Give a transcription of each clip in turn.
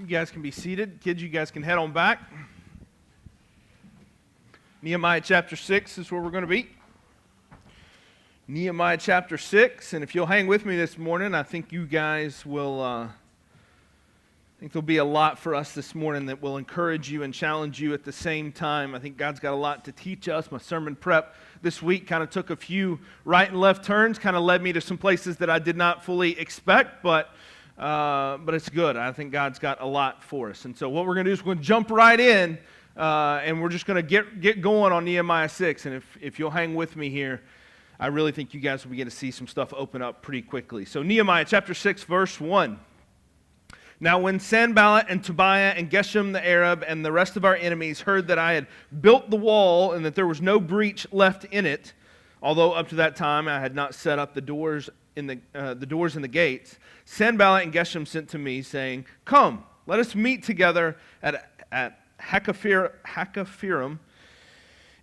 You guys can be seated. Kids, you guys can head on back. Nehemiah Chapter 6 is where we're going to be. Nehemiah Chapter 6, and if you'll hang with me this morning, I think you guys will, I think there'll be a lot for us this morning that will encourage you and challenge you at the same time. I think God's got a lot to teach us. My sermon prep this week kind of took a few right and left turns, kind of led me to some places that I did not fully expect, but it's good. I think God's got a lot for us. And so what we're going to do is we're going to jump right in, and we're just going to get going on Nehemiah 6. And if you'll hang with me here, I really think you guys will begin to see some stuff open up pretty quickly. So Nehemiah chapter 6, verse 1. Now when Sanballat and Tobiah and Geshem the Arab and the rest of our enemies heard that I had built the wall and that there was no breach left in it, although up to that time I had not set up the doors and the gates, Sanballat and Geshem sent to me, saying, "Come, let us meet together at Hakkephirim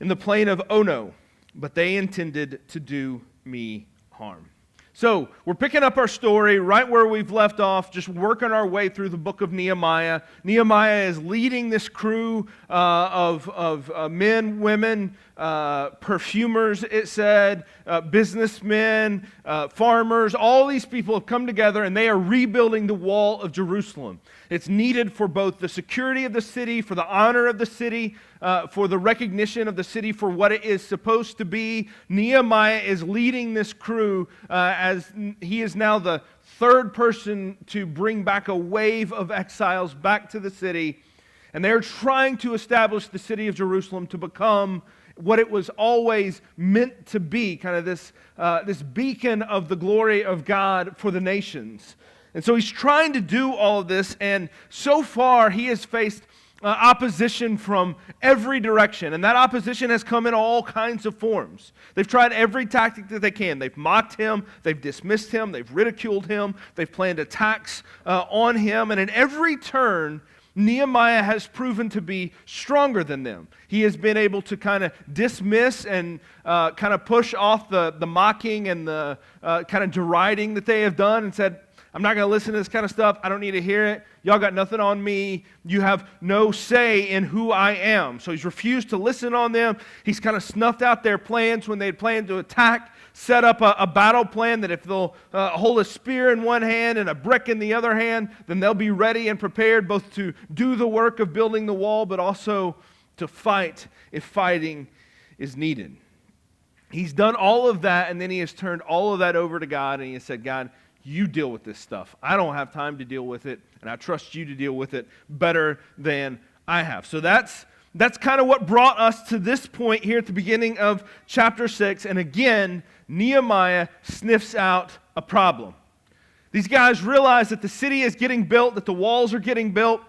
in the plain of Ono." But they intended to do me harm. So we're picking up our story right where we've left off, just working our way through the book of Nehemiah. Nehemiah is leading this crew of men, women, perfumers, it said, businessmen, farmers. All these people have come together and they are rebuilding the wall of Jerusalem. It's needed for both the security of the city, for the honor of the city, for the recognition of the city for what it is supposed to be. Nehemiah is leading this crew as he is now the third person to bring back a wave of exiles back to the city. And they're trying to establish the city of Jerusalem to become what it was always meant to be, kind of this beacon of the glory of God for the nations. And so he's trying to do all of this, and so far he has faced opposition from every direction, and that opposition has come in all kinds of forms. They've tried every tactic that they can. They've mocked him, they've dismissed him, they've ridiculed him, they've planned attacks on him, and at every turn, Nehemiah has proven to be stronger than them. He has been able to kind of dismiss and kind of push off the mocking and the kind of deriding that they have done and said, "I'm not going to listen to this kind of stuff. I don't need to hear it. Y'all got nothing on me. You have no say in who I am." So he's refused to listen on them. He's kind of snuffed out their plans when they had planned to attack, set up a battle plan that if they'll hold a spear in one hand and a brick in the other hand, then they'll be ready and prepared both to do the work of building the wall, but also to fight if fighting is needed. He's done all of that, and then he has turned all of that over to God, and he has said, "God, you deal with this stuff. I don't have time to deal with it, and I trust you to deal with it better than I have." So that's kind of what brought us to this point here at the beginning of chapter 6. And again, Nehemiah sniffs out a problem. These guys realize that the city is getting built, that the walls are getting built,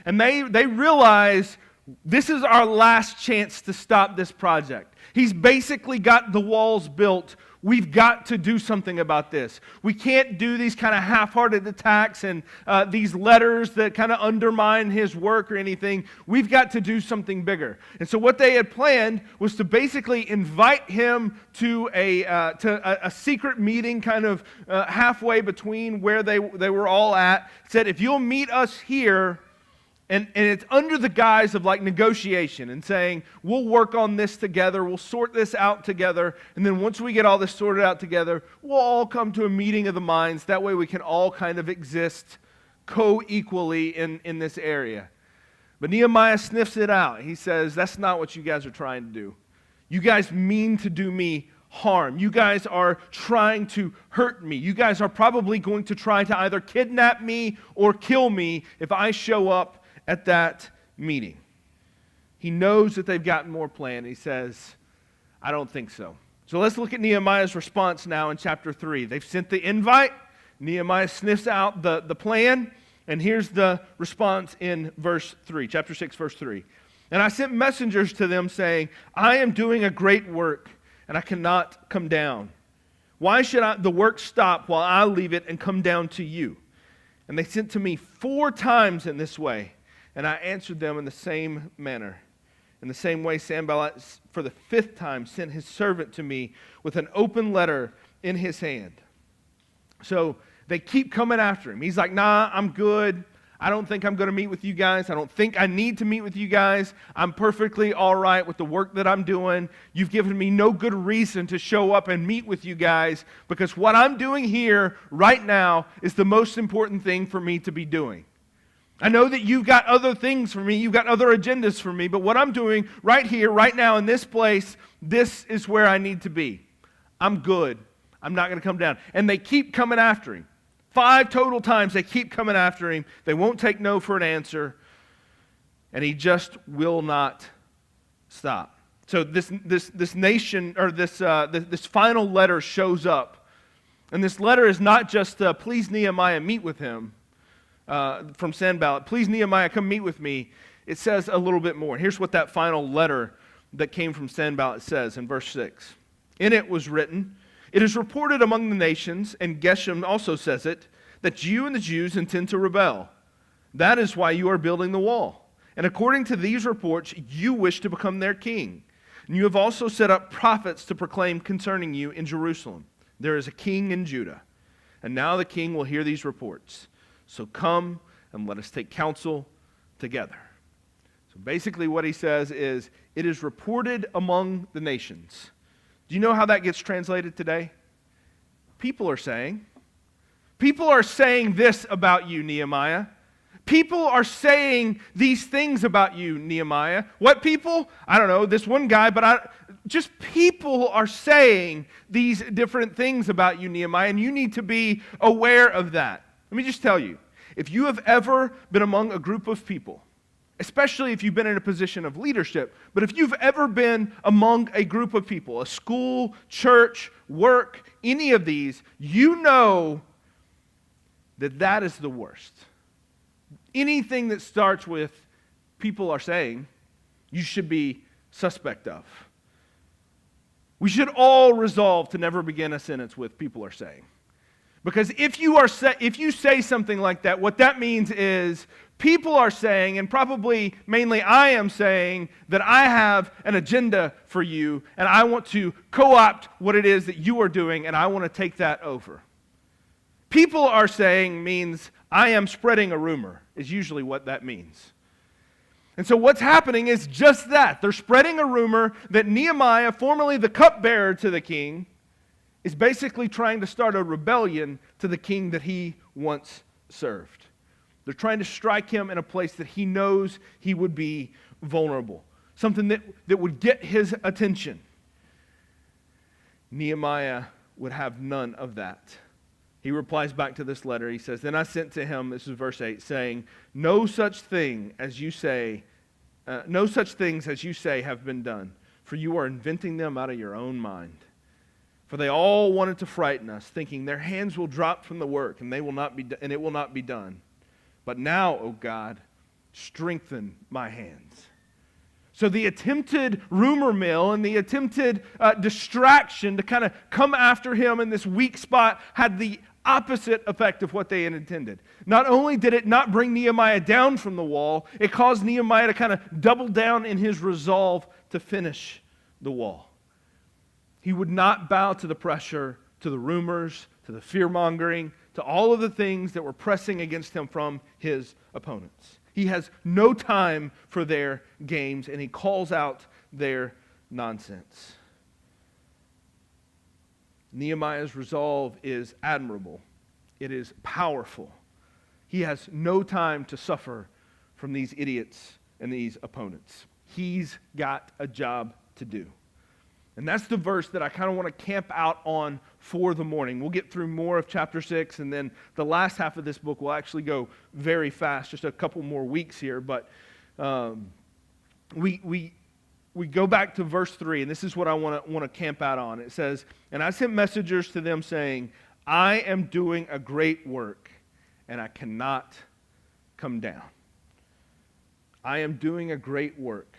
and they realize this is our last chance to stop this project. He's basically got the walls built. We've got to do something about this. We can't do these kind of half-hearted attacks and these letters that kind of undermine his work or anything. We've got to do something bigger. And so what they had planned was to basically invite him to a secret meeting kind of halfway between where they were all at. Said, "If you'll meet us here," And it's under the guise of like negotiation and saying, "We'll work on this together, we'll sort this out together, and then once we get all this sorted out together, we'll all come to a meeting of the minds. That way we can all kind of exist co-equally in this area." But Nehemiah sniffs it out. He says, "That's not what you guys are trying to do. You guys mean to do me harm. You guys are trying to hurt me. You guys are probably going to try to either kidnap me or kill me if I show up at that meeting." He knows that they've got more planned. He says, "I don't think so." So let's look at Nehemiah's response now in chapter 3. They've sent the invite. Nehemiah sniffs out the plan. And here's the response in verse 3, chapter 6, verse 3. "And I sent messengers to them saying, 'I am doing a great work, and I cannot come down. Why should the work stop while I leave it and come down to you?' And they sent to me 4 times in this way. And I answered them in the same manner. In the same way, Sanballat, for the 5th time, sent his servant to me with an open letter in his hand." So they keep coming after him. He's like, "Nah, I'm good. I don't think I'm going to meet with you guys. I don't think I need to meet with you guys. I'm perfectly all right with the work that I'm doing. You've given me no good reason to show up and meet with you guys because what I'm doing here right now is the most important thing for me to be doing. I know that you've got other things for me, you've got other agendas for me, but what I'm doing right here, right now, in this place, this is where I need to be. I'm good. I'm not going to come down. And they keep coming after him. 5 total times they keep coming after him. They won't take no for an answer. And he just will not stop. So this nation, or this final letter shows up. And this letter is not just, please Nehemiah, meet with him. From Sanballat, please Nehemiah, come meet with me. It says a little bit more. Here's what that final letter that came from Sanballat says in verse 6. In it was written, it is reported among the nations, and Geshem also says it, that you and the Jews intend to rebel. That is why you are building the wall. And according to these reports, you wish to become their king. And you have also set up prophets to proclaim concerning you in Jerusalem. There is a king in Judah. And now the king will hear these reports. So come and let us take counsel together. So basically what he says is, it is reported among the nations. Do you know how that gets translated today? People are saying this about you, Nehemiah. People are saying these things about you, Nehemiah. What people? I don't know, this one guy, but just people are saying these different things about you, Nehemiah, and you need to be aware of that. Let me just tell you, if you have ever been among a group of people, especially if you've been in a position of leadership, but if you've ever been among a group of people, a school, church, work, any of these, you know that is the worst. Anything that starts with people are saying, you should be suspect of. We should all resolve to never begin a sentence with people are saying. Because if you say something like that, what that means is people are saying, and probably mainly I am saying, that I have an agenda for you, and I want to co-opt what it is that you are doing, and I want to take that over. People are saying means I am spreading a rumor, is usually what that means. And so what's happening is just that. They're spreading a rumor that Nehemiah, formerly the cupbearer to the king, is basically trying to start a rebellion to the king that he once served. They're trying to strike him in a place that he knows he would be vulnerable. Something that would get his attention. Nehemiah would have none of that. He replies back to this letter. He says, then I sent to him, this is verse 8, saying, no such things as you say have been done, for you are inventing them out of your own mind. For they all wanted to frighten us, thinking their hands will drop from the work, and it will not be done. But now, O God, strengthen my hands. So the attempted rumor mill and the attempted distraction to kind of come after him in this weak spot had the opposite effect of what they had intended. Not only did it not bring Nehemiah down from the wall, it caused Nehemiah to kind of double down in his resolve to finish the wall. He would not bow to the pressure, to the rumors, to the fear-mongering, to all of the things that were pressing against him from his opponents. He has no time for their games, and he calls out their nonsense. Nehemiah's resolve is admirable. It is powerful. He has no time to suffer from these idiots and these opponents. He's got a job to do. And that's the verse that I kind of want to camp out on for the morning. We'll get through more of chapter 6, and then the last half of this book will actually go very fast, just a couple more weeks here. But we go back to verse 3, and this is what I want to camp out on. It says, and I sent messengers to them saying, I am doing a great work, and I cannot come down. I am doing a great work,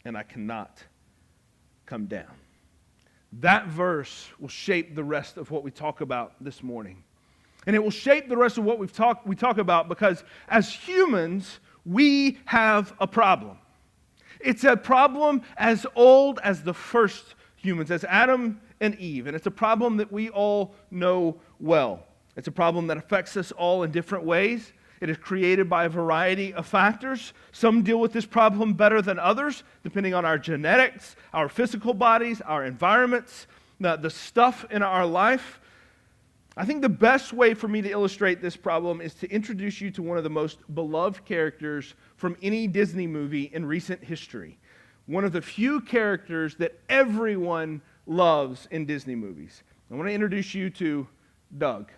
and I cannot come down. That verse will shape the rest of what we talk about this morning. And it will shape the rest of what we talk about because as humans, we have a problem. It's a problem as old as the first humans, as Adam and Eve. And it's a problem that we all know well. It's a problem that affects us all in different ways. It is created by a variety of factors. Some deal with this problem better than others, depending on our genetics, our physical bodies, our environments, the stuff in our life. I think the best way for me to illustrate this problem is to introduce you to one of the most beloved characters from any Disney movie in recent history. One of the few characters that everyone loves in Disney movies. I want to introduce you to Doug.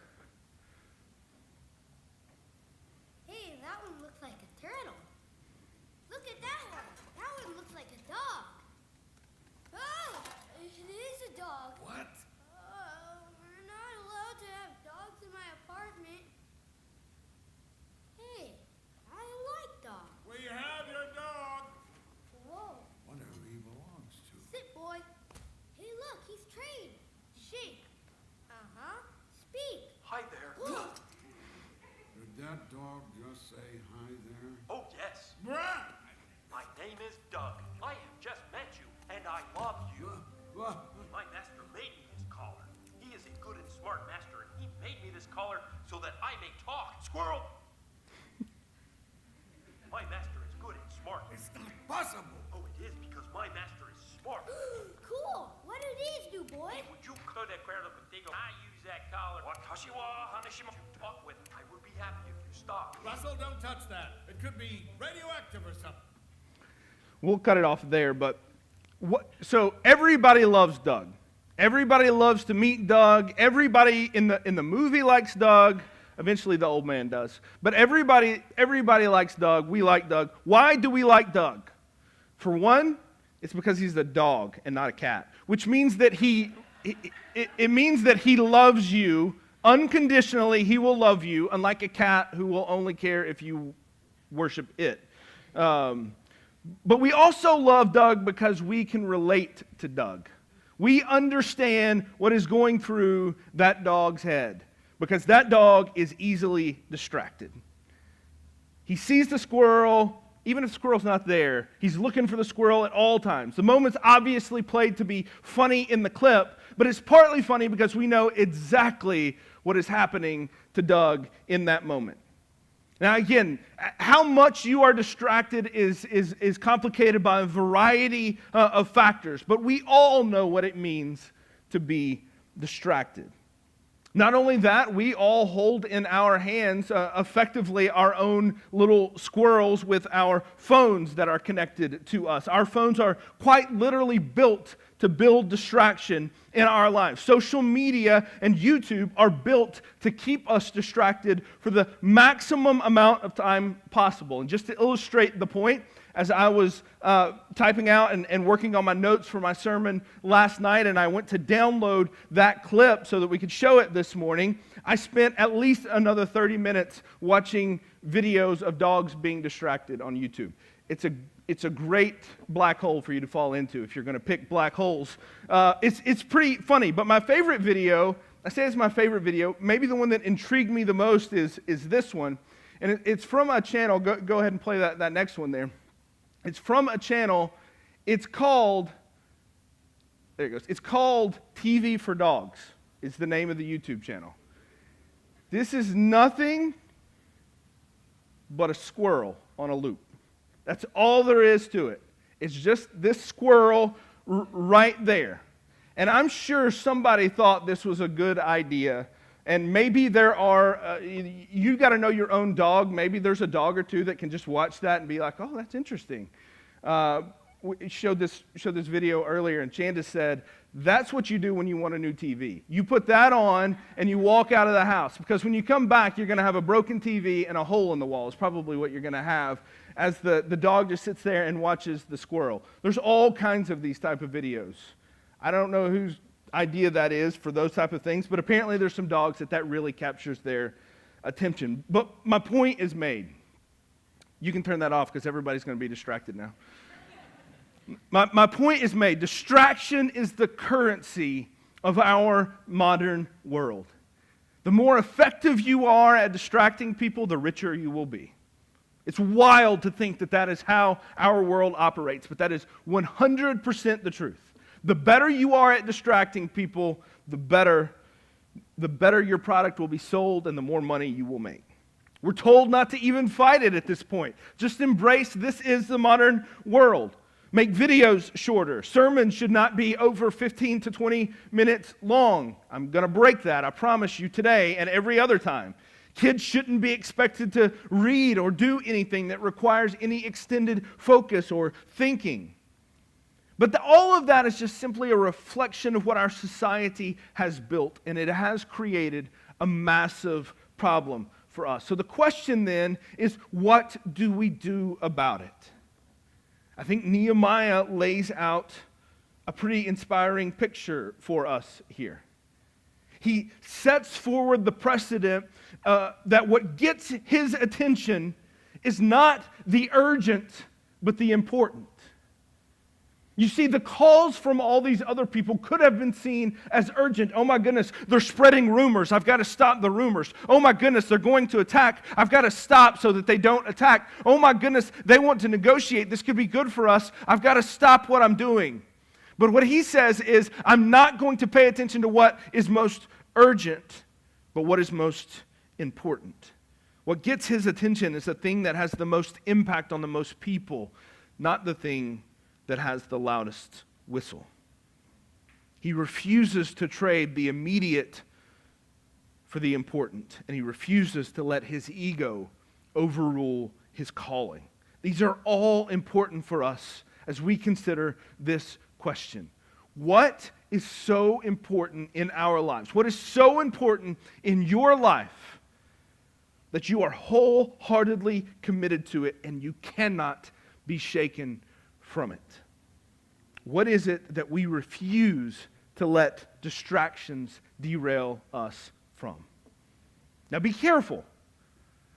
Hey, that one looks like a turtle. Look at that one. That one looks like a dog. Oh, it is a dog. What? We're not allowed to have dogs in my apartment. Hey, I like dogs. We have your dog. Whoa. Wonder who he belongs to. Sit, boy. Hey, look, he's trained. Shake. Speak. Hi there. Did that dog just say hi there? Oh, yes. Brad! My name is Doug. I have just met you, and I love you. My master made me his collar. He is a good and smart master, and he made me this collar so that I may talk. Squirrel! My master is good and smart. It's not possible. Oh, it is because my master is smart. Cool. What do these do, boy? Hey, would you cut that crowd up and dig I use that collar? Watashi wa hanashima. Talk with. I would be happy if you stop. Russell, don't touch that. It could be radioactive or something. We'll cut it off there, but so everybody loves Doug. Everybody loves to meet Doug. Everybody in the movie likes Doug. Eventually the old man does. But everybody likes Doug. We like Doug. Why do we like Doug? For one, it's because he's a dog and not a cat, which means that it means that he loves you unconditionally. He will love you, unlike a cat who will only care if you worship it. But we also love Doug because we can relate to Doug. We understand what is going through that dog's head because that dog is easily distracted. He sees the squirrel. Even if the squirrel's not there, he's looking for the squirrel at all times. The moment's obviously played to be funny in the clip, but it's partly funny because we know exactly what is happening to Doug in that moment. Now again, how much you are distracted is complicated by a variety of factors, but we all know what it means to be distracted. Not only that, we all hold in our hands effectively our own little squirrels with our phones that are connected to us. Our phones are quite literally built to build distraction in our lives. Social media and YouTube are built to keep us distracted for the maximum amount of time possible. And just to illustrate the point, as I was typing out and working on my notes for my sermon last night, and I went to download that clip so that we could show it this morning, I spent at least another 30 minutes watching videos of dogs being distracted on YouTube. It's a great black hole for you to fall into if you're going to pick black holes. It's pretty funny, but my favorite video, I say it's my favorite video, maybe the one that intrigued me the most is this one. And it's from a channel, go ahead and play that next one there. It's from a channel, it's called, there it goes, it's called TV for Dogs, is the name of the YouTube channel. This is nothing but a squirrel on a loop. That's all there is to it. It's just this squirrel right there. And I'm sure somebody thought this was a good idea. And maybe there are, you got to know your own dog. Maybe there's a dog or two that can just watch that and be like, oh, that's interesting. We showed this video earlier, and Chandis said, that's what you do when you want a new TV. You put that on, and you walk out of the house. Because when you come back, you're going to have a broken TV and a hole in the wall is probably what you're going to have as the dog just sits there and watches the squirrel. There's all kinds of these type of videos. I don't know whose idea that is for those type of things, but apparently there's some dogs that really captures their attention. But my point is made. You can turn that off because everybody's going to be distracted now. My point is made. Distraction is the currency of our modern world. The more effective you are at distracting people, the richer you will be. It's wild to think that is how our world operates, but that is 100% the truth. The better you are at distracting people, the better your product will be sold and the more money you will make. We're told not to even fight it at this point. Just embrace this is the modern world. Make videos shorter. Sermons should not be over 15 to 20 minutes long. I'm going to break that, I promise you, today and every other time. Kids shouldn't be expected to read or do anything that requires any extended focus or thinking. But all of that is just simply a reflection of what our society has built, and it has created a massive problem for us. So the question then is, what do we do about it? I think Nehemiah lays out a pretty inspiring picture for us here. He sets forward the precedent that what gets his attention is not the urgent, but the important. You see, the calls from all these other people could have been seen as urgent. Oh my goodness, they're spreading rumors. I've got to stop the rumors. Oh my goodness, they're going to attack. I've got to stop so that they don't attack. Oh my goodness, they want to negotiate. This could be good for us. I've got to stop what I'm doing. But what he says is, I'm not going to pay attention to what is most urgent, but what is most important. What gets his attention is the thing that has the most impact on the most people, not the thing that has the loudest whistle. He refuses to trade the immediate for the important, and he refuses to let his ego overrule his calling. These are all important for us as we consider this question. What is so important in our lives? What is so important in your life that you are wholeheartedly committed to it and you cannot be shaken from it? What is it that we refuse to let distractions derail us from? Now be careful,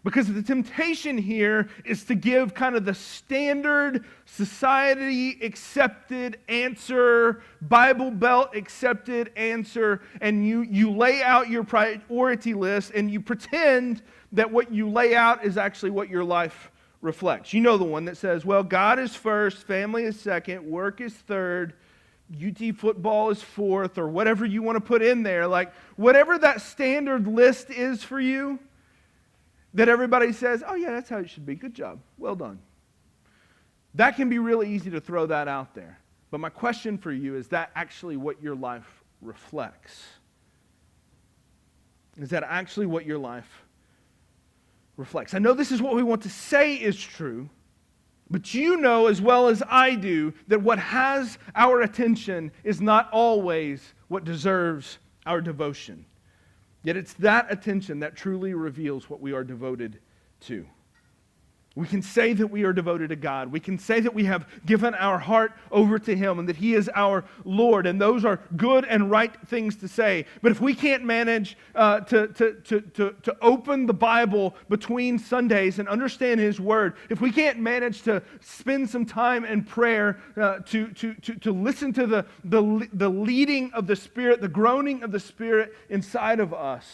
because the temptation here is to give kind of the standard, society-accepted answer, Bible Belt accepted answer, and you lay out your priority list and you pretend that what you lay out is actually what your life reflects. You know the one that says, well, God is first, family is second, work is third, UT football is fourth, or whatever you want to put in there. Like, whatever that standard list is for you, that everybody says, oh yeah, that's how it should be. Good job. Well done. That can be really easy to throw that out there. But my question for you, is that actually what your life reflects? Is that actually what your life reflects? I know this is what we want to say is true, but you know as well as I do that what has our attention is not always what deserves our devotion. Yet it's that attention that truly reveals what we are devoted to. We can say that we are devoted to God. We can say that we have given our heart over to Him and that He is our Lord. And those are good and right things to say. But if we can't manage to open the Bible between Sundays and understand His Word, if we can't manage to spend some time in prayer to listen to the leading of the Spirit, the groaning of the Spirit inside of us,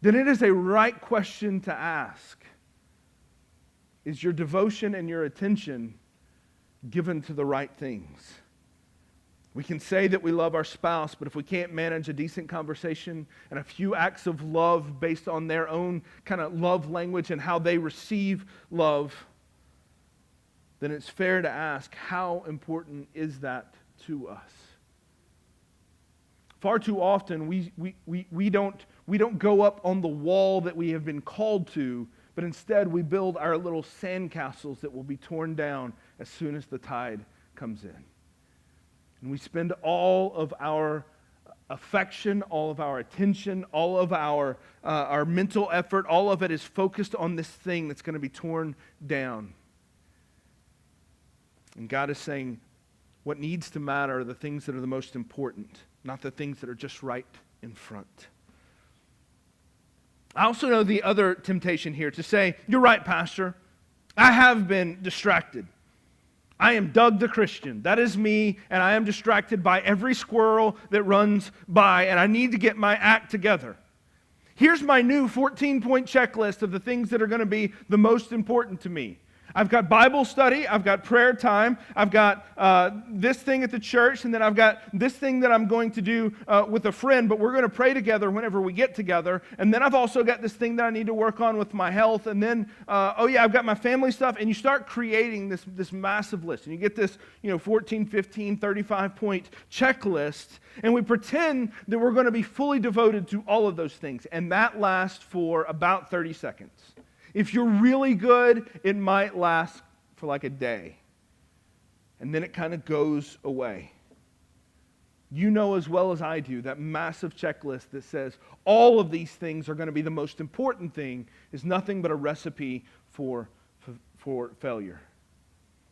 then it is a right question to ask. Is your devotion and your attention given to the right things? We can say that we love our spouse, but if we can't manage a decent conversation and a few acts of love based on their own kind of love language and how they receive love, then it's fair to ask, how important is that to us? Far too often, we don't go up on the wall that we have been called to, but instead we build our little sandcastles that will be torn down as soon as the tide comes in. And we spend all of our affection, all of our attention, all of our mental effort, all of it is focused on this thing that's going to be torn down. And God is saying, what needs to matter are the things that are the most important, not the things that are just right in front. I also know the other temptation here to say, you're right, Pastor. I have been distracted. I am Doug the Christian. That is me, and I am distracted by every squirrel that runs by, and I need to get my act together. Here's my new 14-point checklist of the things that are going to be the most important to me. I've got Bible study, I've got prayer time, I've got this thing at the church, and then I've got this thing that I'm going to do with a friend, but we're going to pray together whenever we get together. And then I've also got this thing that I need to work on with my health. And then, I've got my family stuff. And you start creating this massive list. And you get this, 14, 15, 35-point checklist. And we pretend that we're going to be fully devoted to all of those things. And that lasts for about 30 seconds. If you're really good, it might last for like a day. And then it kind of goes away. You know as well as I do that massive checklist that says all of these things are going to be the most important thing is nothing but a recipe for failure.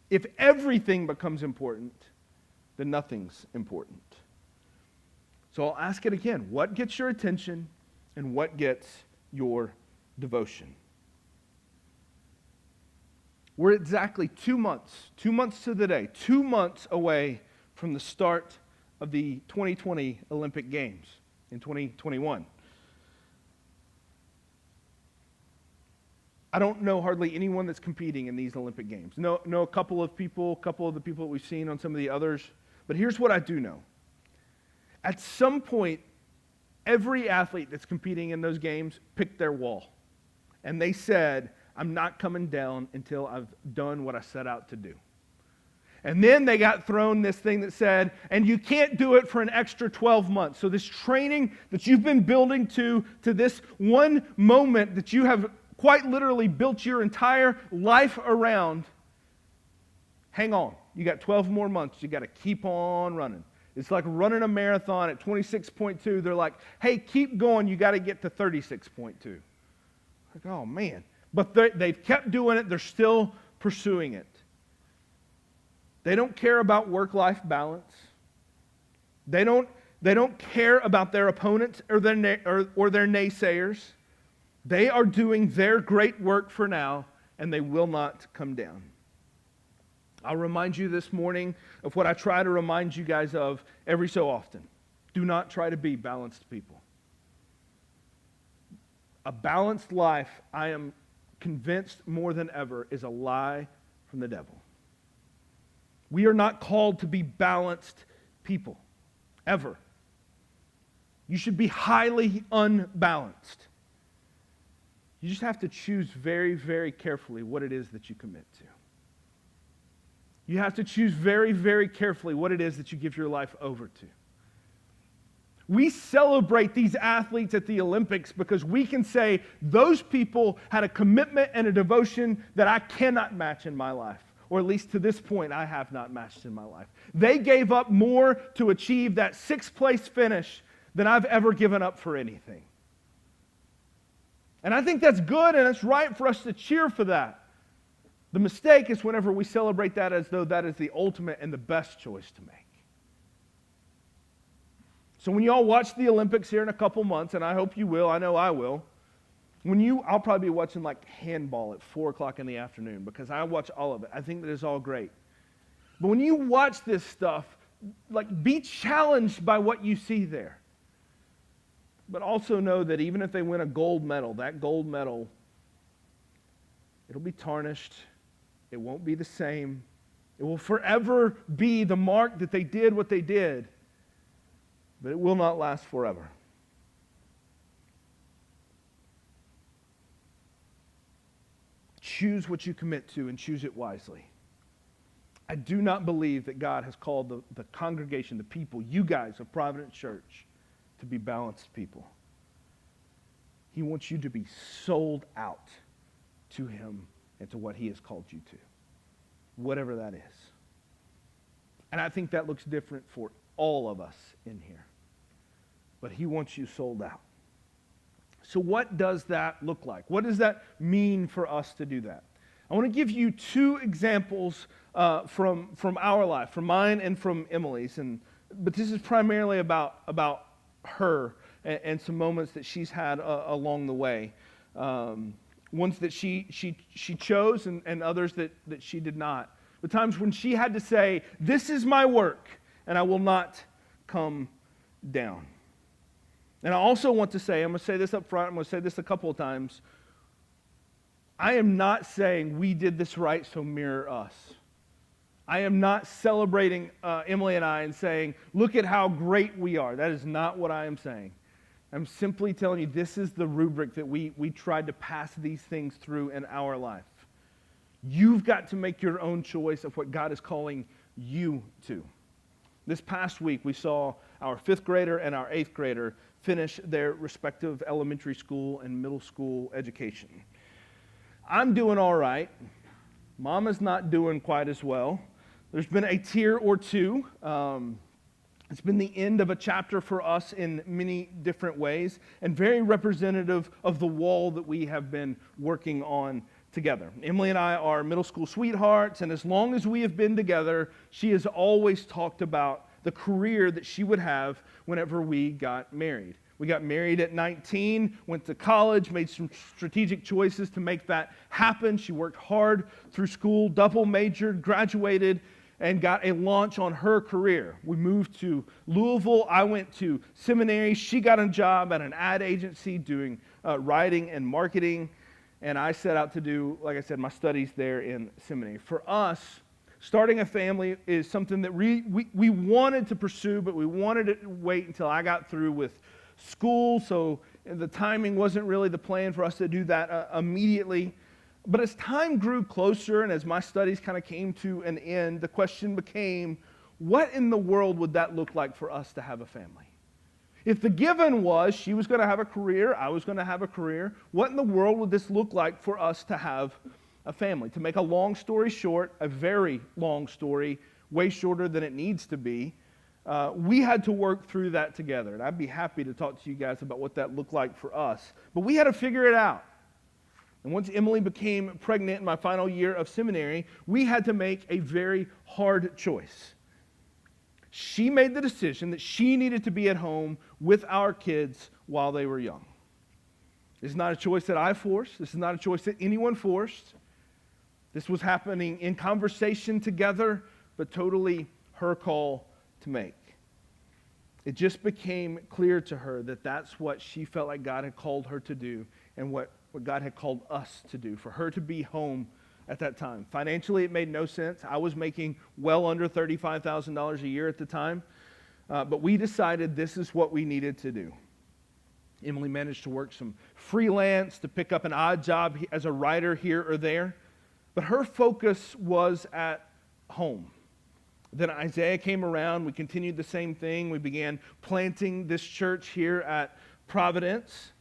If everything becomes important, then nothing's important. So I'll ask it again. What gets your attention and what gets your devotion? We're exactly 2 months to the day, 2 months away from the start of the 2020 Olympic Games in 2021. I don't know hardly anyone that's competing in these Olympic Games. Know a couple of the people that we've seen on some of the others. But here's what I do know. At some point, every athlete that's competing in those games picked their wall. And they said, I'm not coming down until I've done what I set out to do. And then they got thrown this thing that said, and you can't do it for an extra 12 months. So this training that you've been building to this one moment that you have quite literally built your entire life around, hang on. You got 12 more months. You got to keep on running. It's like running a marathon at 26.2. They're like, hey, keep going. You got to get to 36.2. Like, oh, man. But they've kept doing it. They're still pursuing it. They don't care about work-life balance. They don't care about their opponents or their naysayers. They are doing their great work for now, and they will not come down. I'll remind you this morning of what I try to remind you guys of every so often. Do not try to be balanced people. A balanced life, I am convinced more than ever, is a lie from the devil. We are not called to be balanced people, ever. You should be highly unbalanced. You just have to choose very, very carefully what it is that you commit to. You have to choose very, very carefully what it is that you give your life over to. We celebrate these athletes at the Olympics because we can say those people had a commitment and a devotion that I cannot match in my life. Or at least to this point, I have not matched in my life. They gave up more to achieve that 6th place finish than I've ever given up for anything. And I think that's good and it's right for us to cheer for that. The mistake is whenever we celebrate that as though that is the ultimate and the best choice to make. So when you all watch the Olympics here in a couple months, and I hope you will, I know I will, I'll probably be watching like handball at 4 o'clock in the afternoon because I watch all of it. I think that it's all great. But when you watch this stuff, like be challenged by what you see there. But also know that even if they win a gold medal, that gold medal, it'll be tarnished. It won't be the same. It will forever be the mark that they did what they did. But it will not last forever. Choose what you commit to and choose it wisely. I do not believe that God has called the congregation, the people, you guys of Providence Church, to be balanced people. He wants you to be sold out to Him and to what He has called you to, whatever that is. And I think that looks different for all of us in here. But He wants you sold out. So what does that look like? What does that mean for us to do that? I want to give you 2 examples from our life, from mine and from Emily's. But this is primarily about her and some moments that she's had along the way. Ones that she chose and others that she did not. The times when she had to say, this is my work, and I will not come down. And I also want to say, I'm going to say this up front, I'm going to say this a couple of times. I am not saying we did this right, so mirror us. I am not celebrating Emily and I and saying, look at how great we are. That is not what I am saying. I'm simply telling you this is the rubric that we tried to pass these things through in our life. You've got to make your own choice of what God is calling you to. This past week, we saw our 5th grader and our 8th grader finish their respective elementary school and middle school education. I'm doing all right. Mama's not doing quite as well. There's been a tear or two. It's been the end of a chapter for us in many different ways, and very representative of the wall that we have been working on together. Emily and I are middle school sweethearts, and as long as we have been together, she has always talked about the career that she would have whenever we got married. We got married at 19, went to college, made some strategic choices to make that happen. She worked hard through school, double majored, graduated, and got a launch on her career. We moved to Louisville. I went to seminary. She got a job at an ad agency doing writing and marketing. And I set out to do, like I said, my studies there in seminary. For us, starting a family is something that we wanted to pursue, but we wanted to wait until I got through with school. So the timing wasn't really the plan for us to do that immediately. But as time grew closer and as my studies kind of came to an end, the question became, what in the world would that look like for us to have a family? If the given was she was going to have a career, I was going to have a career, what in the world would this look like for us to have a family? To make a long story short, a very long story, way shorter than it needs to be, we had to work through that together. And I'd be happy to talk to you guys about what that looked like for us. But we had to figure it out. And once Emily became pregnant in my final year of seminary, we had to make a very hard choice. She made the decision that she needed to be at home with our kids while they were young. This is not a choice that I forced. This is not a choice that anyone forced. This was happening in conversation together, but totally her call to make. It just became clear to her that that's what she felt like God had called her to do and what God had called us to do, for her to be home at that time. Financially, it made no sense. I was making well under $35,000 a year at the time, but we decided this is what we needed to do. Emily managed to work some freelance, to pick up an odd job as a writer here or there, but her focus was at home. Then Isaiah came around. We continued the same thing. We began planting this church here at Providence.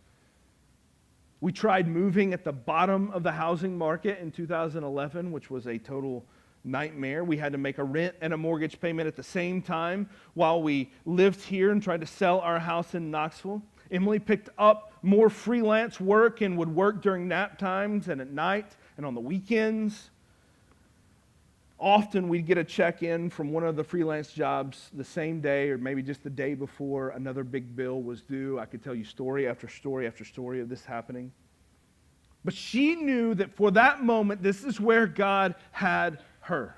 We tried moving at the bottom of the housing market in 2011, which was a total nightmare. We had to make a rent and a mortgage payment at the same time while we lived here and tried to sell our house in Knoxville. Emily picked up more freelance work and would work during nap times and at night and on the weekends. Often we'd get a check-in from one of the freelance jobs the same day or maybe just the day before another big bill was due. I could tell you story after story after story of this happening. But she knew that for that moment, this is where God had her.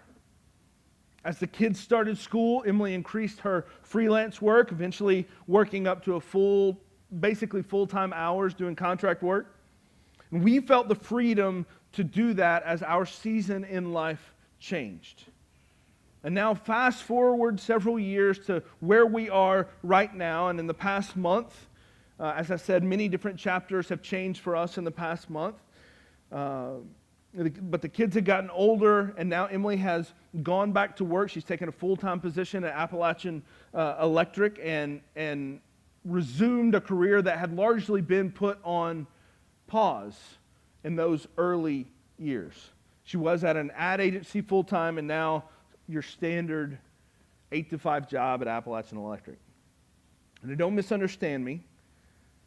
As the kids started school, Emily increased her freelance work, eventually working up to basically full-time hours doing contract work. And we felt the freedom to do that as our season in life changed. And now fast forward several years to where we are right now, and in the past month, as I said, many different chapters have changed for us in the past month. But the kids have gotten older, and now Emily has gone back to work. She's taken a full-time position at Appalachian Electric and resumed a career that had largely been put on pause in those early years. She was at an ad agency full-time, and now your standard 8-to-5 job at Appalachian Electric. And don't misunderstand me.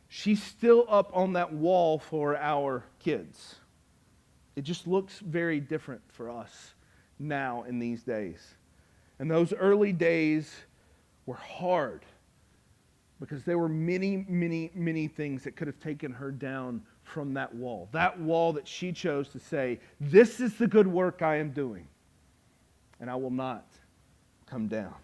She's still up on that wall for our kids. It just looks very different for us now in these days. And those early days were hard because there were many, many, many things that could have taken her down from that wall. That wall that she chose to say, this is the good work I am doing, and I will not come down.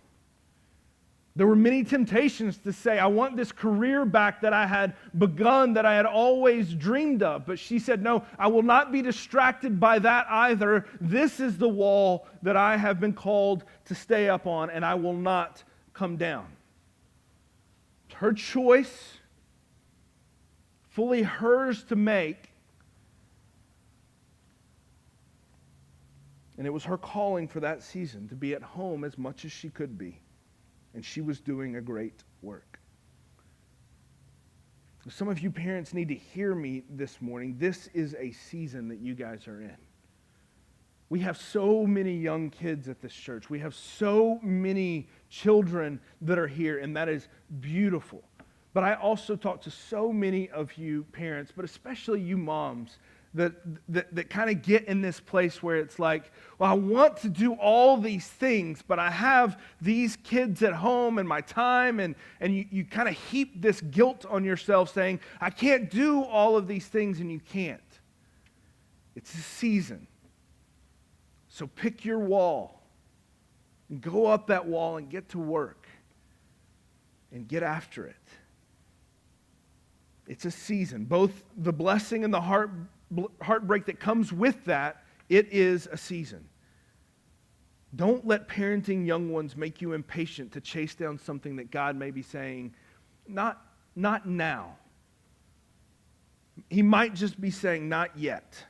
There were many temptations to say, I want this career back that I had begun, that I had always dreamed of. But she said, no, I will not be distracted by that either. This is the wall that I have been called to stay up on, and I will not come down. Her choice, fully hers to make. And it was her calling for that season to be at home as much as she could be. And she was doing a great work. Some of you parents need to hear me this morning. This is a season that you guys are in. We have so many young kids at this church. We have so many children that are here, and that is beautiful. But I also talk to so many of you parents, but especially you moms, that kind of get in this place where it's like, well, I want to do all these things, but I have these kids at home and my time, and you kind of heap this guilt on yourself saying, I can't do all of these things, and you can't. It's a season. So pick your wall and go up that wall and get to work and get after it. It's a season. Both the blessing and the heartbreak that comes with that, it is a season. Don't let parenting young ones make you impatient to chase down something that God may be saying, not now. He might just be saying, not yet.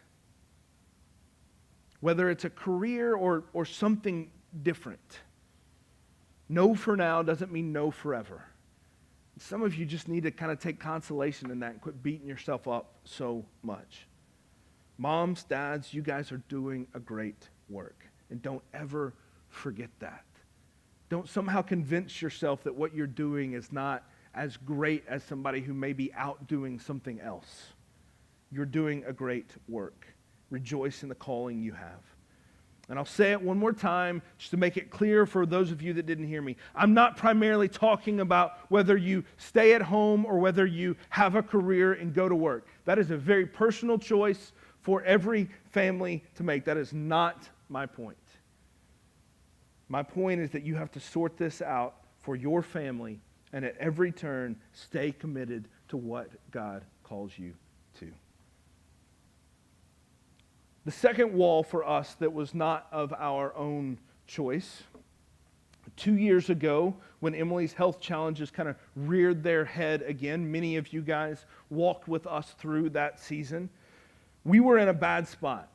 Whether it's a career or something different. No for now doesn't mean no forever. Some of you just need to kind of take consolation in that and quit beating yourself up so much. Moms, dads, you guys are doing a great work. And don't ever forget that. Don't somehow convince yourself that what you're doing is not as great as somebody who may be out doing something else. You're doing a great work. Rejoice in the calling you have. And I'll say it one more time just to make it clear for those of you that didn't hear me. I'm not primarily talking about whether you stay at home or whether you have a career and go to work. That is a very personal choice for every family to make. That is not my point. My point is that you have to sort this out for your family, and at every turn, stay committed to what God calls you to. The second wall for us that was not of our own choice, 2 years ago, when Emily's health challenges kind of reared their head again, many of you guys walked with us through that season. We were in a bad spot.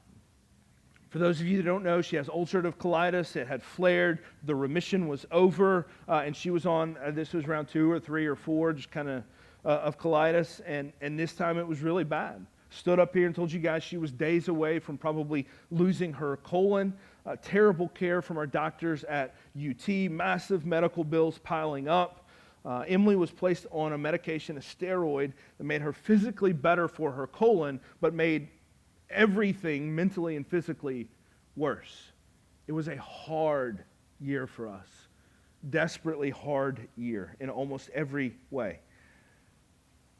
For those of you that don't know, she has ulcerative colitis. It had flared. The remission was over, and she was on, this was round 2 or 3 or 4, just kind of colitis, and this time it was really bad. Stood up here and told you guys she was days away from probably losing her colon. Terrible care from our doctors at UT. Massive medical bills piling up. Emily was placed on a medication, a steroid, that made her physically better for her colon, but made everything mentally and physically worse. It was a hard year for us. Desperately hard year in almost every way.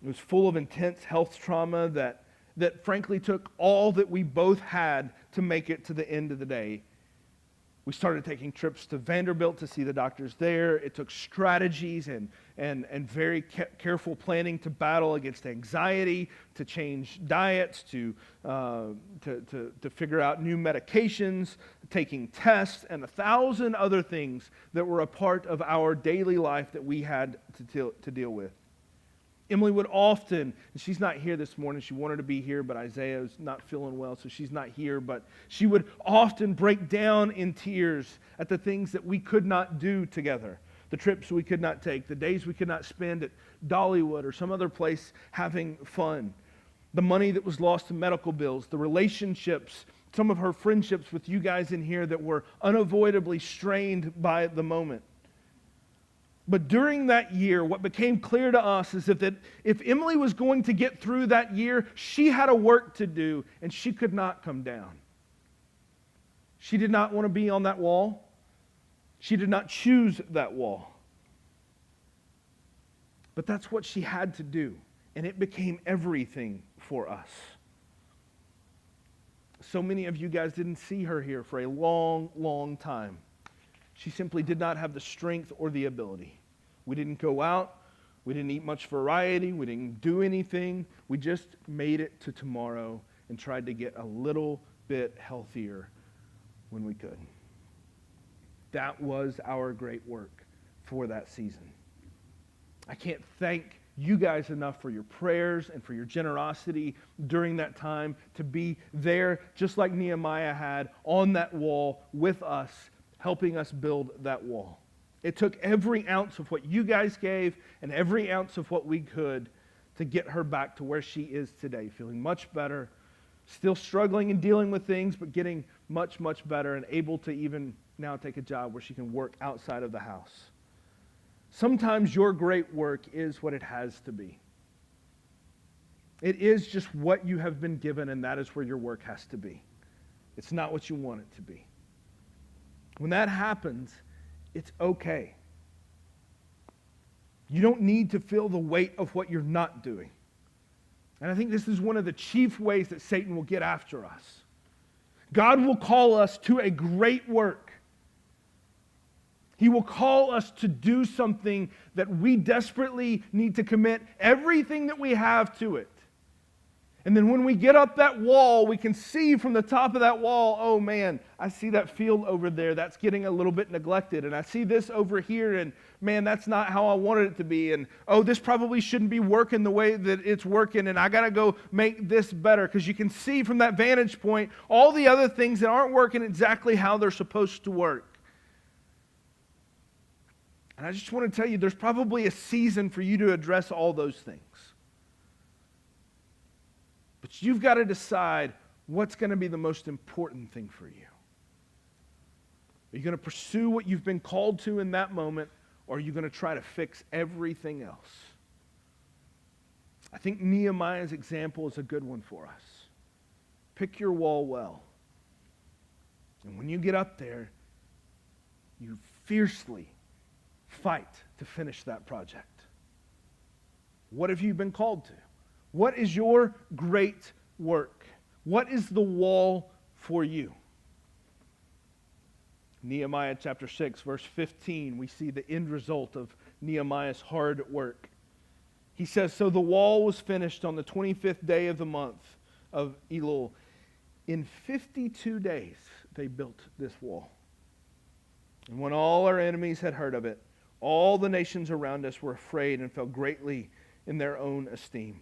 It was full of intense health trauma that frankly took all that we both had to make it to the end of the day. We started taking trips to Vanderbilt to see the doctors there. It took strategies and very careful planning to battle against anxiety, to change diets, to figure out new medications, taking tests, and 1,000 other things that were a part of our daily life that we had to deal with. Emily would often, and she's not here this morning, she wanted to be here, but Isaiah's not feeling well, so she's not here, but she would often break down in tears at the things that we could not do together, the trips we could not take, the days we could not spend at Dollywood or some other place having fun, the money that was lost to medical bills, the relationships, some of her friendships with you guys in here that were unavoidably strained by the moment. But during that year, what became clear to us is that if Emily was going to get through that year, she had a work to do, and she could not come down. She did not want to be on that wall. She did not choose that wall. But that's what she had to do, and it became everything for us. So many of you guys didn't see her here for a long, long time. She simply did not have the strength or the ability. We didn't go out. We didn't eat much variety. We didn't do anything. We just made it to tomorrow and tried to get a little bit healthier when we could. That was our great work for that season. I can't thank you guys enough for your prayers and for your generosity during that time to be there, just like Nehemiah had, on that wall with us, helping us build that wall. It took every ounce of what you guys gave and every ounce of what we could to get her back to where she is today, feeling much better, still struggling and dealing with things, but getting much, much better and able to even now take a job where she can work outside of the house. Sometimes your great work is what it has to be. It is just what you have been given, and that is where your work has to be. It's not what you want it to be. When that happens, it's okay. You don't need to feel the weight of what you're not doing. And I think this is one of the chief ways that Satan will get after us. God will call us to a great work. He will call us to do something that we desperately need to commit everything that we have to it. And then when we get up that wall, we can see from the top of that wall, oh man, I see that field over there. That's getting a little bit neglected. And I see this over here, and man, that's not how I wanted it to be. And oh, this probably shouldn't be working the way that it's working, and I got to go make this better. Because you can see from that vantage point all the other things that aren't working exactly how they're supposed to work. And I just want to tell you, there's probably a season for you to address all those things. But you've got to decide what's going to be the most important thing for you. Are you going to pursue what you've been called to in that moment, or are you going to try to fix everything else? I think Nehemiah's example is a good one for us. Pick your wall well. And when you get up there, you fiercely fight to finish that project. What have you been called to? What is your great work? What is the wall for you? Nehemiah chapter 6, verse 15, we see the end result of Nehemiah's hard work. He says, "So the wall was finished on the 25th day of the month of Elul. In 52 days they built this wall. And when all our enemies had heard of it, all the nations around us were afraid and fell greatly in their own esteem.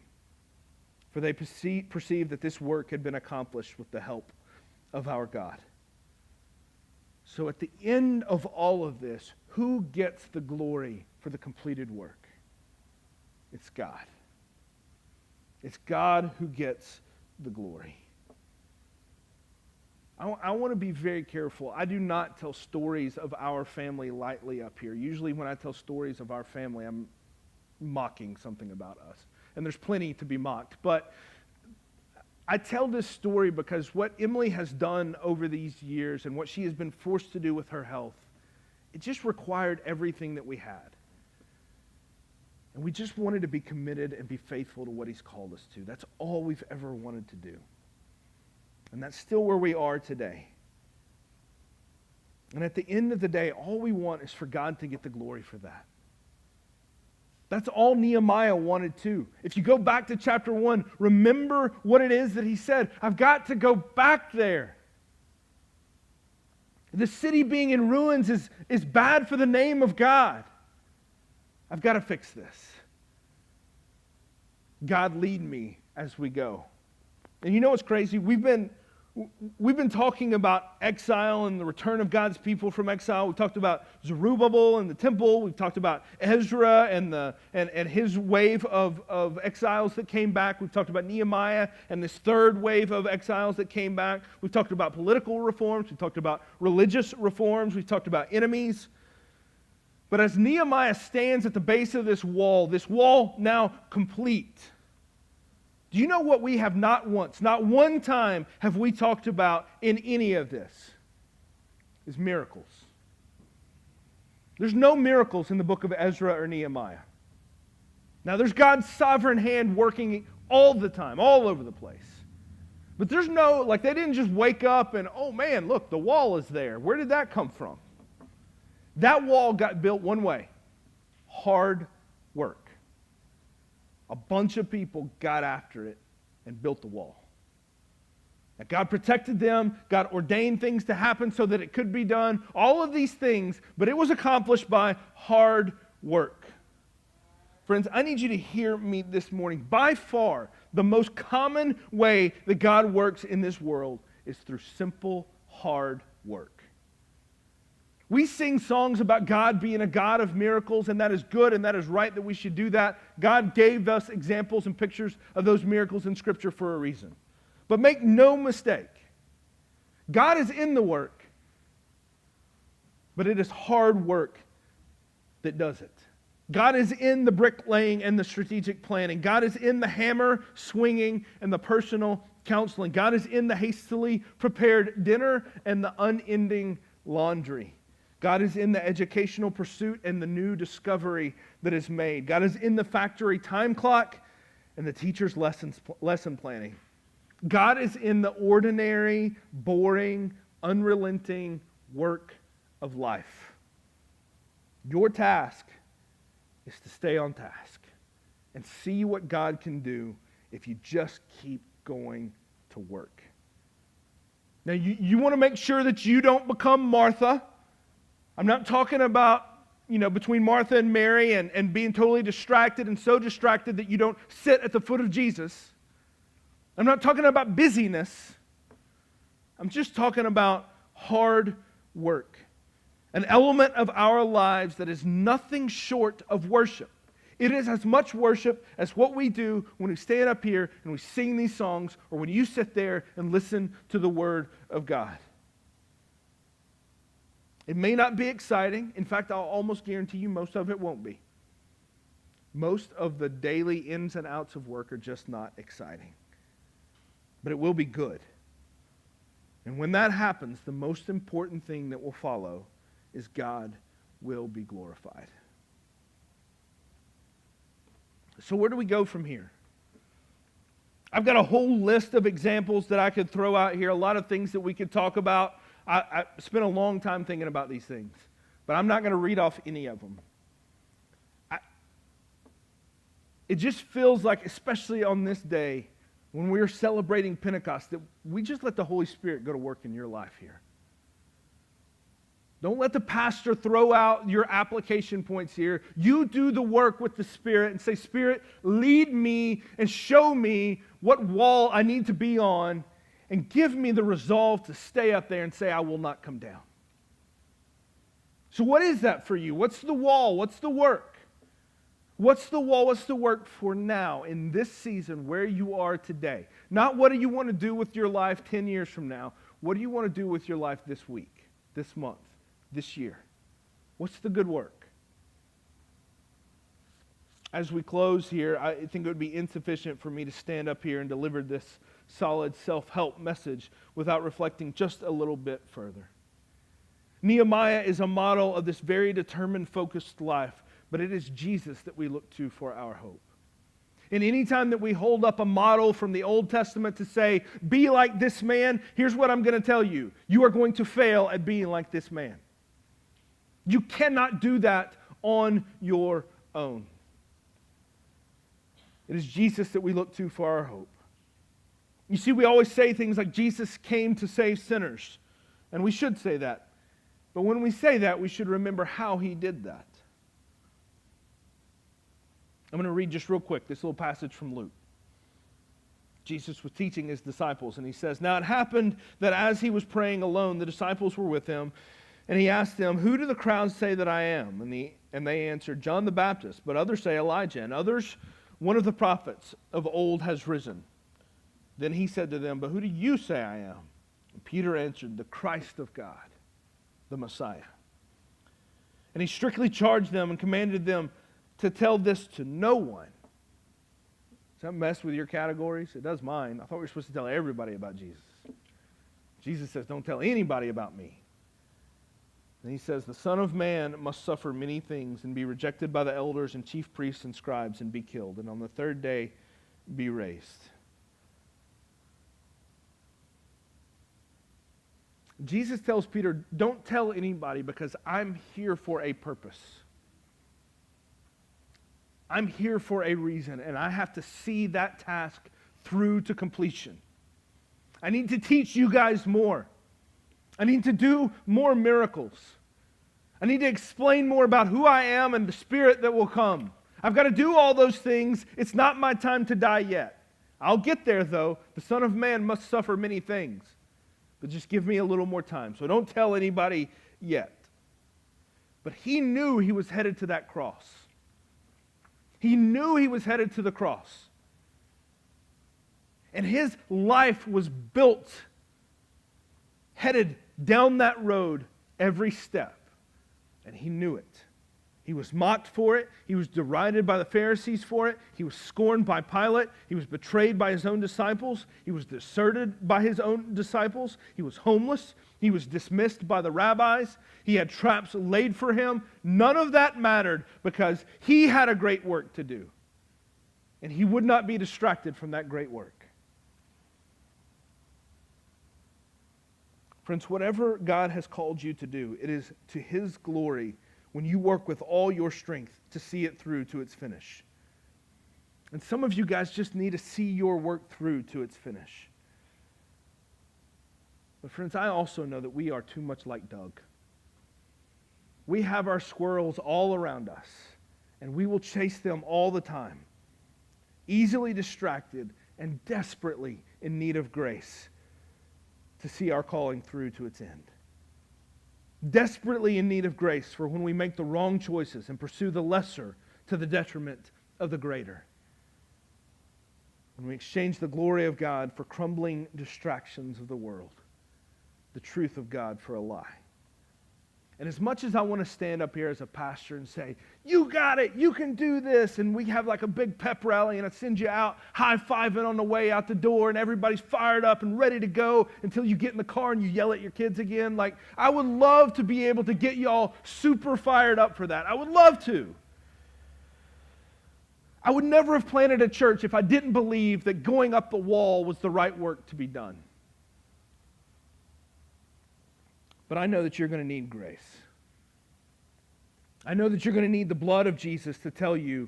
For they perceived that this work had been accomplished with the help of our God." So at the end of all of this, who gets the glory for the completed work? It's God. It's God who gets the glory. I want to be very careful. I do not tell stories of our family lightly up here. Usually when I tell stories of our family, I'm mocking something about us. And there's plenty to be mocked. But I tell this story because what Emily has done over these years and what she has been forced to do with her health, it just required everything that we had. And we just wanted to be committed and be faithful to what He's called us to. That's all we've ever wanted to do. And that's still where we are today. And at the end of the day, all we want is for God to get the glory for that. That's all Nehemiah wanted too. If you go back to chapter 1, remember what it is that he said. I've got to go back there. The city being in ruins is bad for the name of God. I've got to fix this. God, lead me as we go. And you know what's crazy? We've been talking about exile and the return of God's people from exile. We talked about Zerubbabel and the temple. We've talked about Ezra and his wave of exiles that came back. We've talked about Nehemiah and this third wave of exiles that came back. We've talked about political reforms. We've talked about religious reforms. We've talked about enemies. But as Nehemiah stands at the base of this wall now complete, do you know what we have not once, not one time have we talked about in any of this? Is miracles. There's no miracles in the book of Ezra or Nehemiah. Now there's God's sovereign hand working all the time, all over the place. But there's no, like they didn't just wake up and, oh man, look, the wall is there. Where did that come from? That wall got built one way. hard work. A bunch of people got after it and built the wall. Now, God protected them. God ordained things to happen so that it could be done. All of these things, but it was accomplished by hard work. Friends, I need you to hear me this morning. By far, the most common way that God works in this world is through simple, hard work. We sing songs about God being a God of miracles, and that is good and that is right that we should do that. God gave us examples and pictures of those miracles in Scripture for a reason. But make no mistake, God is in the work, but it is hard work that does it. God is in the bricklaying and the strategic planning. God is in the hammer swinging and the personal counseling. God is in the hastily prepared dinner and the unending laundry. God is in the educational pursuit and the new discovery that is made. God is in the factory time clock and the teacher's lesson planning. God is in the ordinary, boring, unrelenting work of life. Your task is to stay on task and see what God can do if you just keep going to work. Now, you want to make sure that you don't become Martha. I'm not talking about, between Martha and Mary and being totally distracted and so distracted that you don't sit at the foot of Jesus. I'm not talking about busyness. I'm just talking about hard work. An element of our lives that is nothing short of worship. It is as much worship as what we do when we stand up here and we sing these songs, or when you sit there and listen to the Word of God. It may not be exciting. In fact, I'll almost guarantee you most of it won't be. Most of the daily ins and outs of work are just not exciting. But it will be good. And when that happens, the most important thing that will follow is God will be glorified. So where do we go from here? I've got a whole list of examples that I could throw out here, a lot of things that we could talk about. I spent a long time thinking about these things, but I'm not going to read off any of them. It just feels like, especially on this day, when we're celebrating Pentecost, that we just let the Holy Spirit go to work in your life here. Don't let the pastor throw out your application points here. You do the work with the Spirit and say, Spirit, lead me and show me what wall I need to be on, and give me the resolve to stay up there and say, I will not come down. So what is that for you? What's the wall? What's the work? What's the wall? What's the work for now, in this season, where you are today? Not what do you want to do with your life 10 years from now. What do you want to do with your life this week, this month, this year? What's the good work? As we close here, I think it would be insufficient for me to stand up here and deliver this solid self-help message without reflecting just a little bit further. Nehemiah is a model of this very determined, focused life. But it is Jesus that we look to for our hope. And anytime that we hold up a model from the Old Testament to say, be like this man, here's what I'm going to tell you. You are going to fail at being like this man. You cannot do that on your own. It is Jesus that we look to for our hope. You see, we always say things like Jesus came to save sinners. And we should say that. But when we say that, we should remember how he did that. I'm going to read just real quick this little passage from Luke. Jesus was teaching his disciples, and he says, Now it happened that as he was praying alone, the disciples were with him, and he asked them, Who do the crowds say that I am? And they answered, John the Baptist, but others say Elijah, and others, one of the prophets of old has risen. Then he said to them, But who do you say I am? And Peter answered, The Christ of God, the Messiah. And he strictly charged them and commanded them to tell this to no one. Does that mess with your categories? It does mine. I thought we were supposed to tell everybody about Jesus. Jesus says, don't tell anybody about me. And he says, the Son of Man must suffer many things and be rejected by the elders and chief priests and scribes and be killed, and on the third day be raised. Jesus tells Peter, don't tell anybody because I'm here for a purpose. I'm here for a reason, and I have to see that task through to completion. I need to teach you guys more. I need to do more miracles. I need to explain more about who I am and the Spirit that will come. I've got to do all those things. It's not my time to die yet. I'll get there, though. The Son of Man must suffer many things. But just give me a little more time. So don't tell anybody yet. But he knew he was headed to that cross. He knew he was headed to the cross. And his life was built, headed down that road every step. And he knew it. He was mocked for it. He was derided by the Pharisees for it. He was scorned by Pilate. He was betrayed by his own disciples. He was deserted by his own disciples. He was homeless. He was dismissed by the rabbis. He had traps laid for him. None of that mattered because he had a great work to do. And he would not be distracted from that great work. Friends, whatever God has called you to do, it is to his glory when you work with all your strength to see it through to its finish. And some of you guys just need to see your work through to its finish. But friends, I also know that we are too much like Doug. We have our squirrels all around us, and we will chase them all the time, easily distracted and desperately in need of grace to see our calling through to its end. Desperately in need of grace for when we make the wrong choices and pursue the lesser to the detriment of the greater. When we exchange the glory of God for crumbling distractions of the world, the truth of God for a lie. And as much as I want to stand up here as a pastor and say, you got it, you can do this, and we have like a big pep rally and I send you out high-fiving on the way out the door and everybody's fired up and ready to go until you get in the car and you yell at your kids again. Like, I would love to be able to get y'all super fired up for that. I would love to. I would never have planted a church if I didn't believe that going up the wall was the right work to be done. But I know that you're going to need grace. I know that you're going to need the blood of Jesus to tell you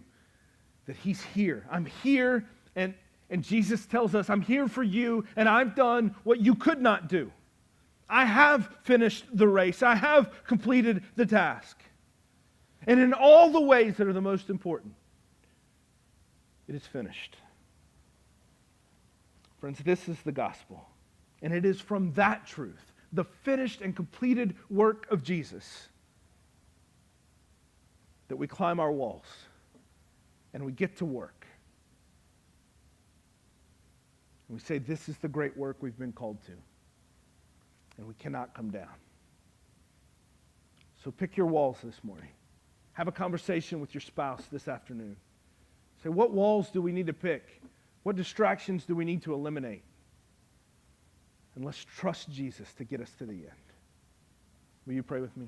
that he's here. I'm here, and Jesus tells us, I'm here for you, and I've done what you could not do. I have finished the race. I have completed the task. And in all the ways that are the most important, it is finished. Friends, this is the gospel. And it is from that truth, the finished and completed work of Jesus, that we climb our walls and we get to work. And we say, this is the great work we've been called to. And we cannot come down. So pick your walls this morning. Have a conversation with your spouse this afternoon. Say, what walls do we need to pick? What distractions do we need to eliminate? And let's trust Jesus to get us to the end. Will you pray with me?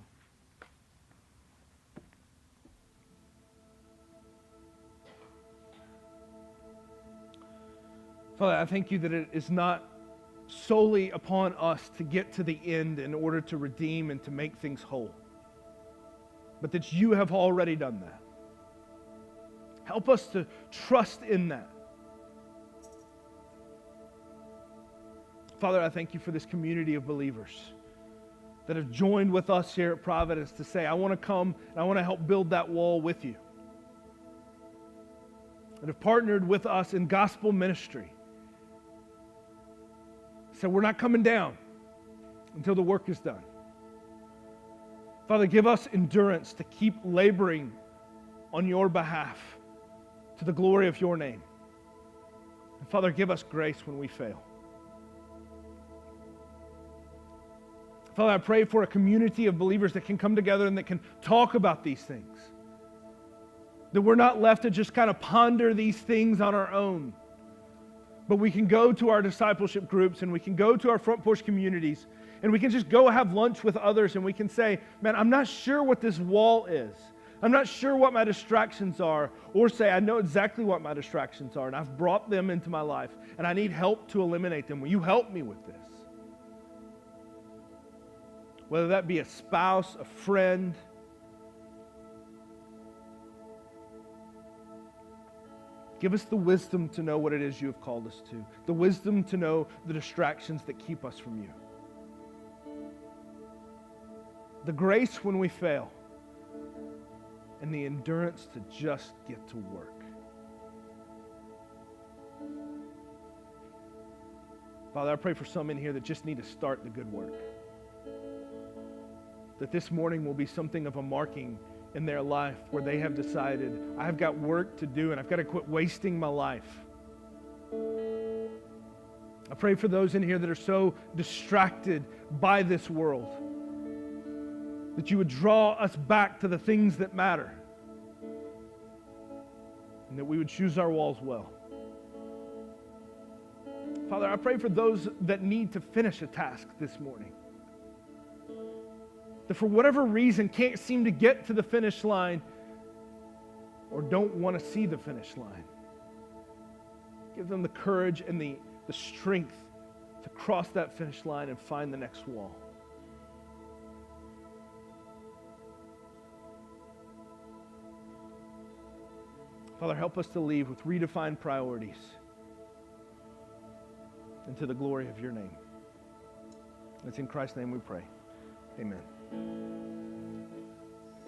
Father, I thank you that it is not solely upon us to get to the end in order to redeem and to make things whole, but that you have already done that. Help us to trust in that. Father, I thank you for this community of believers that have joined with us here at Providence to say, I want to come and I want to help build that wall with you. That have partnered with us in gospel ministry. So we're not coming down until the work is done. Father, give us endurance to keep laboring on your behalf to the glory of your name. And Father, give us grace when we fail. Father, I pray for a community of believers that can come together and that can talk about these things. That we're not left to just kind of ponder these things on our own. But we can go to our discipleship groups and we can go to our front porch communities and we can just go have lunch with others and we can say, man, I'm not sure what this wall is. I'm not sure what my distractions are. Or say, I know exactly what my distractions are and I've brought them into my life and I need help to eliminate them. Will you help me with this? Whether that be a spouse, a friend, Give us the wisdom to know what it is you have called us to, the wisdom to know the distractions that keep us from you, the grace when we fail, and the endurance to just get to work. Father, I pray for some in here that just need to start the good work. That this morning will be something of a marking in their life where they have decided, I've got work to do and I've got to quit wasting my life. I pray for those in here that are so distracted by this world, that you would draw us back to the things that matter, and that we would choose our walls well. Father, I pray for those that need to finish a task this morning, that for whatever reason can't seem to get to the finish line or don't want to see the finish line. Give them the courage and the strength to cross that finish line and find the next wall. Father, help us to leave with redefined priorities and to the glory of your name. It's in Christ's name we pray. Amen.